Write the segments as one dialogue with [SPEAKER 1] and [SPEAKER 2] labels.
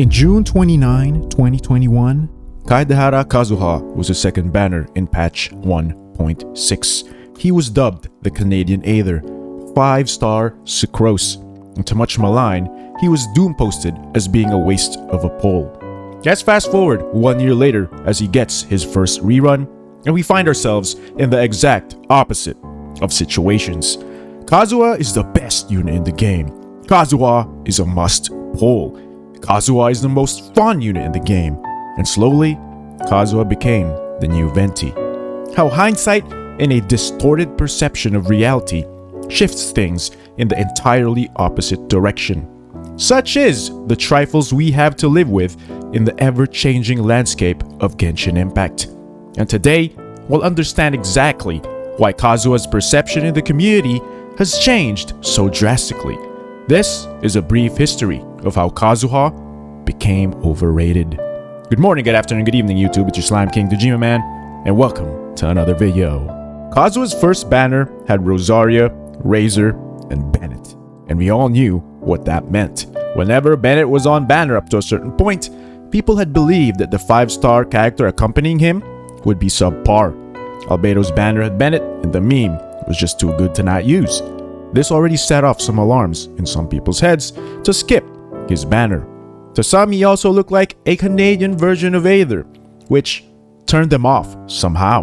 [SPEAKER 1] In June 29, 2021, Kazuha was the second banner in patch 1.6. He was dubbed the Canadian Aether, 5-star Sucrose, and to much malign, he was doom-posted as being a waste of a pull. Let's fast forward 1 year later as he gets his first rerun, and we find ourselves in the exact opposite of situations. Kazuha is the best unit in the game. Kazuha is a must pull. Kazuha is the most fun unit in the game, and slowly, Kazuha became the new Venti. How hindsight and a distorted perception of reality shifts things in the entirely opposite direction. Such is the trifles we have to live with in the ever-changing landscape of Genshin Impact. And today, we'll understand exactly why Kazuha's perception in the community has changed so drastically. This is a brief history of how Kazuha became overrated. Good morning, good afternoon, good evening, YouTube. It's your Slime King, Dejima Man, and welcome to another video. Kazuha's first banner had Rosaria, Razor, and Bennett, and we all knew what that meant. Whenever Bennett was on banner up to a certain point, people had believed that the 5-star character accompanying him would be subpar. Albedo's banner had Bennett, and the meme was just too good to not use. This already set off some alarms in some people's heads to skip his banner. To some, he also looked like a Canadian version of Aether, which turned them off somehow.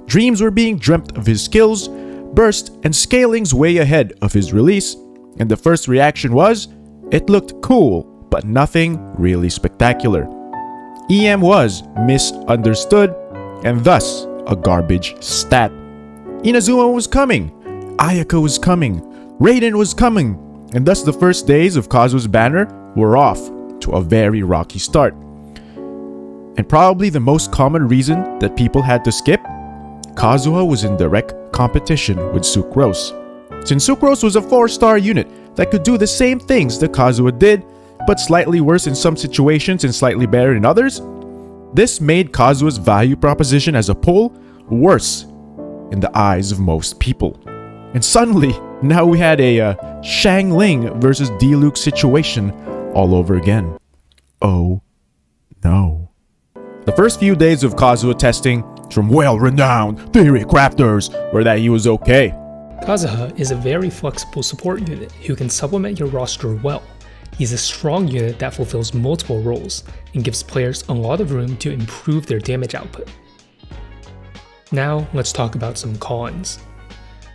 [SPEAKER 1] Dreams were being dreamt of his skills, burst, and scalings way ahead of his release, and the first reaction was, it looked cool, but nothing really spectacular. EM was misunderstood, and thus a garbage stat. Inazuma was coming, Ayaka was coming, Raiden was coming, and thus the first days of Kazuha's banner were off to a very rocky start. And probably the most common reason that people had to skip, Kazuha was in direct competition with Sucrose. Since Sucrose was a 4-star unit that could do the same things that Kazuha did, but slightly worse in some situations and slightly better in others, this made Kazuha's value proposition as a pull worse in the eyes of most people. And suddenly, now we had a Shang Ling versus D-Luke situation all over again. Oh no. The first few days of Kazuha testing from well-renowned theory crafters were that he was okay.
[SPEAKER 2] Kazuha is a very flexible support unit who can supplement your roster well. He's a strong unit that fulfills multiple roles and gives players a lot of room to improve their damage output. Now let's talk about some cons.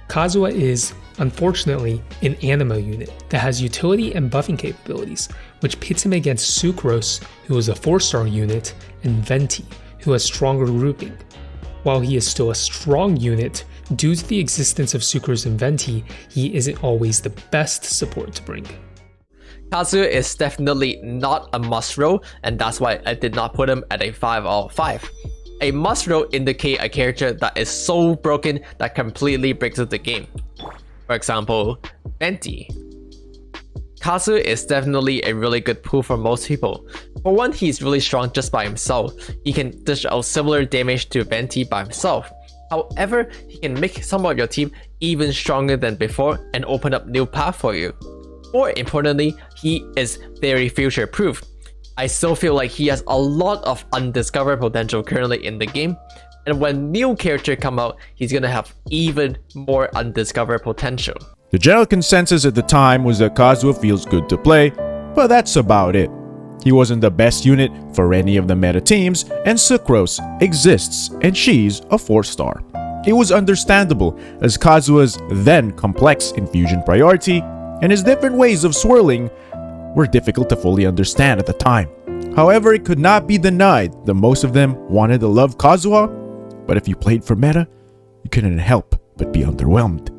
[SPEAKER 2] Kazuha is, unfortunately, an Animo unit that has utility and buffing capabilities, which pits him against Sucrose, who is a 4-star unit, and Venti, who has stronger grouping. While he is still a strong unit, due to the existence of Sucrose and Venti, he isn't always the best support to bring.
[SPEAKER 3] Kazuha is definitely not a must roll, and that's why I did not put him at a 5 out of 5. A must roll indicates a character that is so broken that completely breaks up the game. For example, Venti. Kazuha is definitely a really good pull for most people. For one, he's really strong just by himself. He can dish out similar damage to Venti by himself. However, he can make some of your team even stronger than before and open up new paths for you. More importantly, he is very future proof. I still feel like he has a lot of undiscovered potential currently in the game, and when new characters come out, he's gonna have even more undiscovered potential.
[SPEAKER 1] The general consensus at the time was that Kazuha feels good to play, but that's about it. He wasn't the best unit for any of the meta teams, and Sucrose exists, and she's a 4-star. It was understandable, as Kazuha's then complex infusion priority and his different ways of swirling were difficult to fully understand at the time. However, it could not be denied that most of them wanted to love Kazuha, but if you played for meta, you couldn't help but be underwhelmed.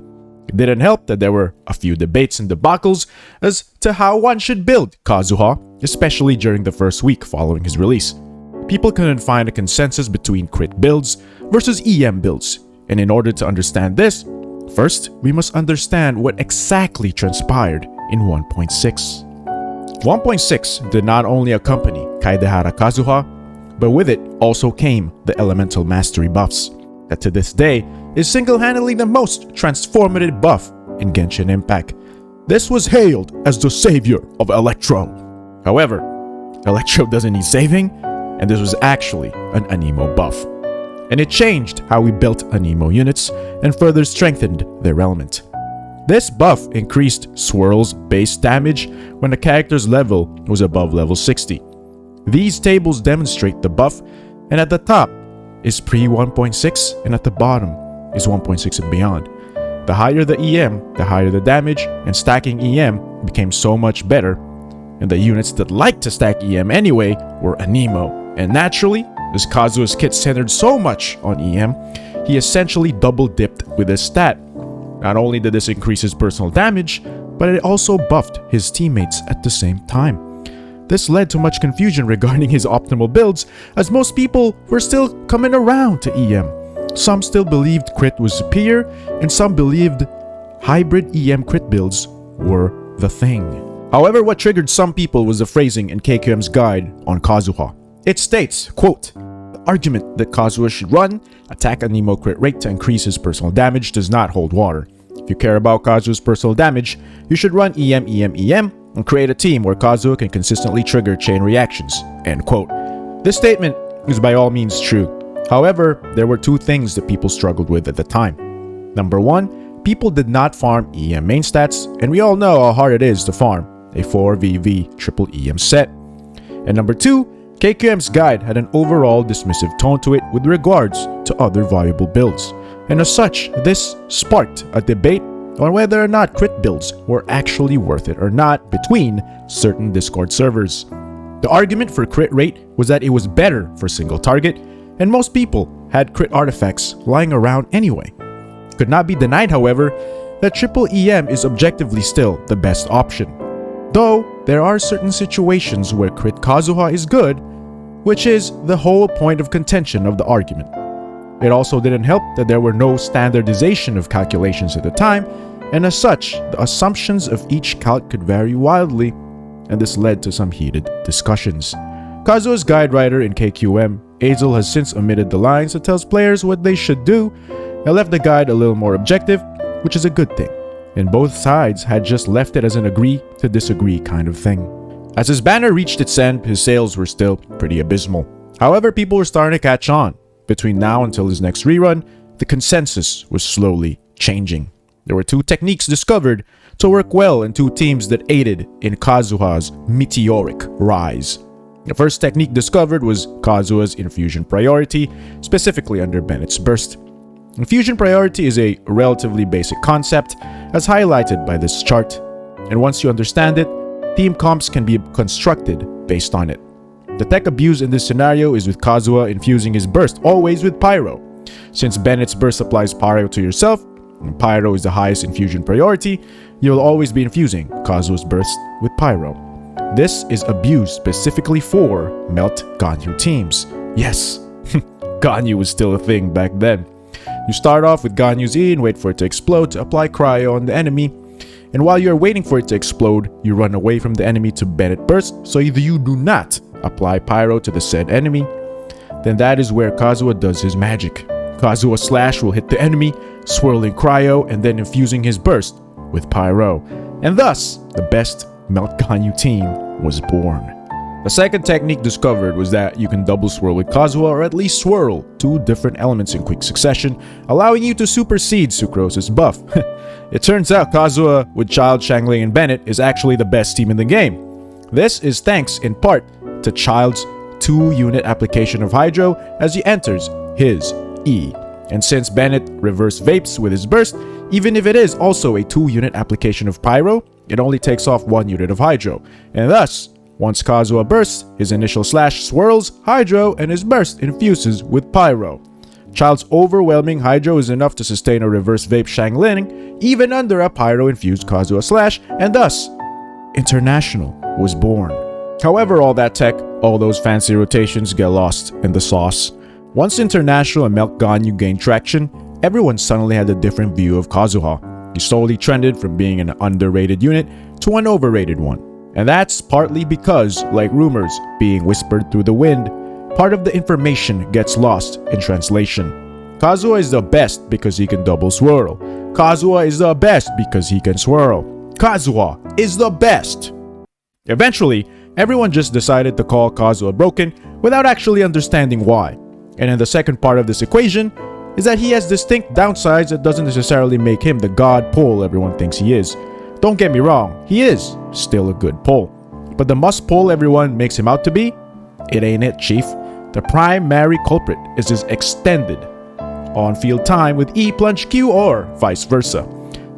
[SPEAKER 1] It didn't help that there were a few debates and debacles as to how one should build Kazuha, especially during the first week following his release. People couldn't find a consensus between crit builds versus EM builds, and in order to understand this, first we must understand what exactly transpired in 1.6. 1.6 did not only accompany Kazuha, but with it also came the elemental mastery buffs, that to this day is single-handedly the most transformative buff in Genshin Impact. This was hailed as the savior of Electro. However, Electro doesn't need saving, and this was actually an Anemo buff. And it changed how we built Anemo units and further strengthened their element. This buff increased Swirl's base damage when the character's level was above level 60. These tables demonstrate the buff, and at the top is pre 1.6 and at the bottom is 1.6 and beyond. The higher the EM, the higher the damage, and stacking EM became so much better, and the units that liked to stack EM anyway were Anemo. And naturally, as Kazuha's kit centered so much on EM, he essentially double dipped with his stat. Not only did this increase his personal damage, but it also buffed his teammates at the same time. This led to much confusion regarding his optimal builds, as most people were still coming around to EM. Some still believed crit was superior, and some believed hybrid EM crit builds were the thing. However, what triggered some people was the phrasing in KQM's guide on Kazuha. It states, quote, "The argument that Kazuha should run attack Anemo crit rate to increase his personal damage does not hold water. If you care about Kazuha's personal damage, you should run EM, and create a team where Kazuha can consistently trigger chain reactions." End quote. This statement is by all means true. However, there were two things that people struggled with at the time. Number one, people did not farm EM main stats, and we all know how hard it is to farm a 4VV triple EM set. And number two, KQM's guide had an overall dismissive tone to it with regards to other viable builds. And as such, this sparked a debate on whether or not crit builds were actually worth it or not between certain Discord servers. The argument for crit rate was that it was better for single target, and most people had crit artifacts lying around anyway. It could not be denied, however, that triple EM is objectively still the best option. Though, there are certain situations where crit Kazuha is good, which is the whole point of contention of the argument. It also didn't help that there were no standardization of calculations at the time, and as such, the assumptions of each calc could vary wildly, and this led to some heated discussions. Kazuha's guide writer in KQM, Azel, has since omitted the lines that tells players what they should do and left the guide a little more objective, which is a good thing. And both sides had just left it as an agree to disagree kind of thing. As his banner reached its end, his sales were still pretty abysmal. However, people were starting to catch on. Between now until his next rerun, the consensus was slowly changing. There were two techniques discovered to work well in two teams that aided in Kazuha's meteoric rise. The first technique discovered was Kazuha's infusion priority, specifically under Bennett's burst. Infusion priority is a relatively basic concept, as highlighted by this chart, and once you understand it, team comps can be constructed based on it. The tech abused in this scenario is with Kazuha infusing his burst always with Pyro. Since Bennett's burst applies Pyro to yourself, and Pyro is the highest infusion priority, you'll always be infusing Kazuha's burst with Pyro. This is abused specifically for Melt Ganyu teams. Yes, Ganyu was still a thing back then. You start off with Ganyu's E and wait for it to explode to apply Cryo on the enemy, and while you're waiting for it to explode, you run away from the enemy to Bennett burst so you do not apply Pyro to the said enemy. Then that is where Kazuha does his magic. Kazuha Slash will hit the enemy, swirling Cryo and then infusing his burst with Pyro, and thus the best Melt Ganyu team was born. The second technique discovered was that you can double swirl with Kazuha, or at least swirl two different elements in quick succession, allowing you to supersede Sucrose's buff. It turns out Kazuha with Child, Shangling, and Bennett is actually the best team in the game. This is thanks in part to Child's 2-unit application of Hydro as he enters his E. And since Bennett reverse vapes with his burst, even if it is also a 2-unit application of Pyro, it only takes off 1 unit of Hydro, and thus, once Kazuha bursts, his initial slash swirls Hydro and his burst infuses with Pyro. Child's overwhelming Hydro is enough to sustain a reverse vape Shangling even under a Pyro-infused Kazuha slash, and thus, International was born. However, all that tech, all those fancy rotations get lost in the sauce. Once International and Melt Ganyu gained traction, everyone suddenly had a different view of Kazuha. He slowly trended from being an underrated unit to an overrated one. And that's partly because, like rumors being whispered through the wind, part of the information gets lost in translation. Kazuha is the best because he can double swirl. Kazuha is the best because he can swirl. Kazuha is the best! Eventually, Everyone just decided to call Kazuha broken without actually understanding why. And in the second part of this equation is that he has distinct downsides that doesn't necessarily make him the god pole everyone thinks he is. Don't get me wrong, he is still a good pole. But the must pole everyone makes him out to be? It ain't it, chief. The primary culprit is his extended on-field time with E plunge Q or vice versa.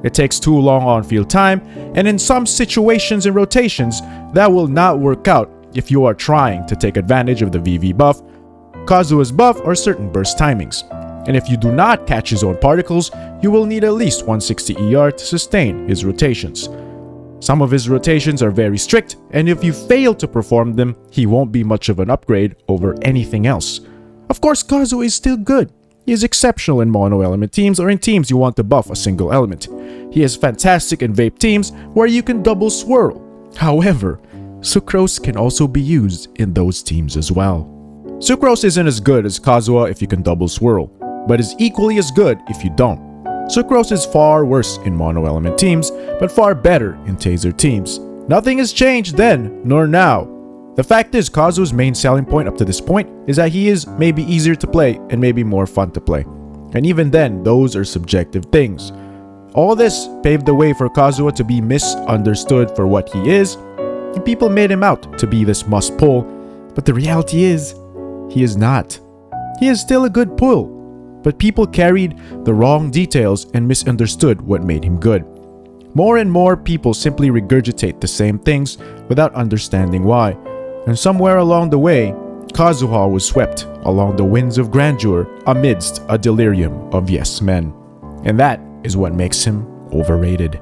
[SPEAKER 1] It takes too long on-field time, and in some situations and rotations, that will not work out if you are trying to take advantage of the VV buff, Kazuha's buff, or certain burst timings. And if you do not catch his own particles, you will need at least 160 ER to sustain his rotations. Some of his rotations are very strict, and if you fail to perform them, he won't be much of an upgrade over anything else. Of course, Kazuha is still good. He is exceptional in mono element teams or in teams you want to buff a single element. He is fantastic in vape teams where you can double swirl. However, Sucrose can also be used in those teams as well. Sucrose isn't as good as Kazuha if you can double swirl, but is equally as good if you don't. Sucrose is far worse in mono element teams, but far better in taser teams. Nothing has changed then nor now. The fact is, Kazuha's main selling point up to this point is that he is maybe easier to play and maybe more fun to play. And even then, those are subjective things. All this paved the way for Kazuha to be misunderstood for what he is, and people made him out to be this must pull, but the reality is, he is not. He is still a good pull, but people carried the wrong details and misunderstood what made him good. More and more people simply regurgitate the same things without understanding why. And somewhere along the way, Kazuha was swept along the winds of grandeur amidst a delirium of yes men. And that is what makes him overrated.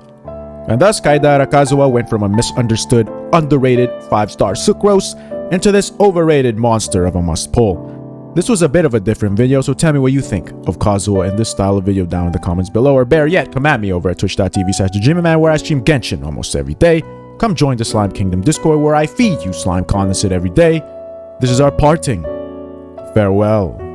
[SPEAKER 1] And thus, Kaidara Kazuha went from a misunderstood, underrated 5-star Sucrose into this overrated monster of a must pull. This was a bit of a different video, so tell me what you think of Kazuha in this style of video down in the comments below, or better yet, come at me over at twitch.tv/TheJimmerman, where I stream Genshin almost every day. Come join the Slime Kingdom Discord where I feed you slime condensate every day. This is our parting. Farewell.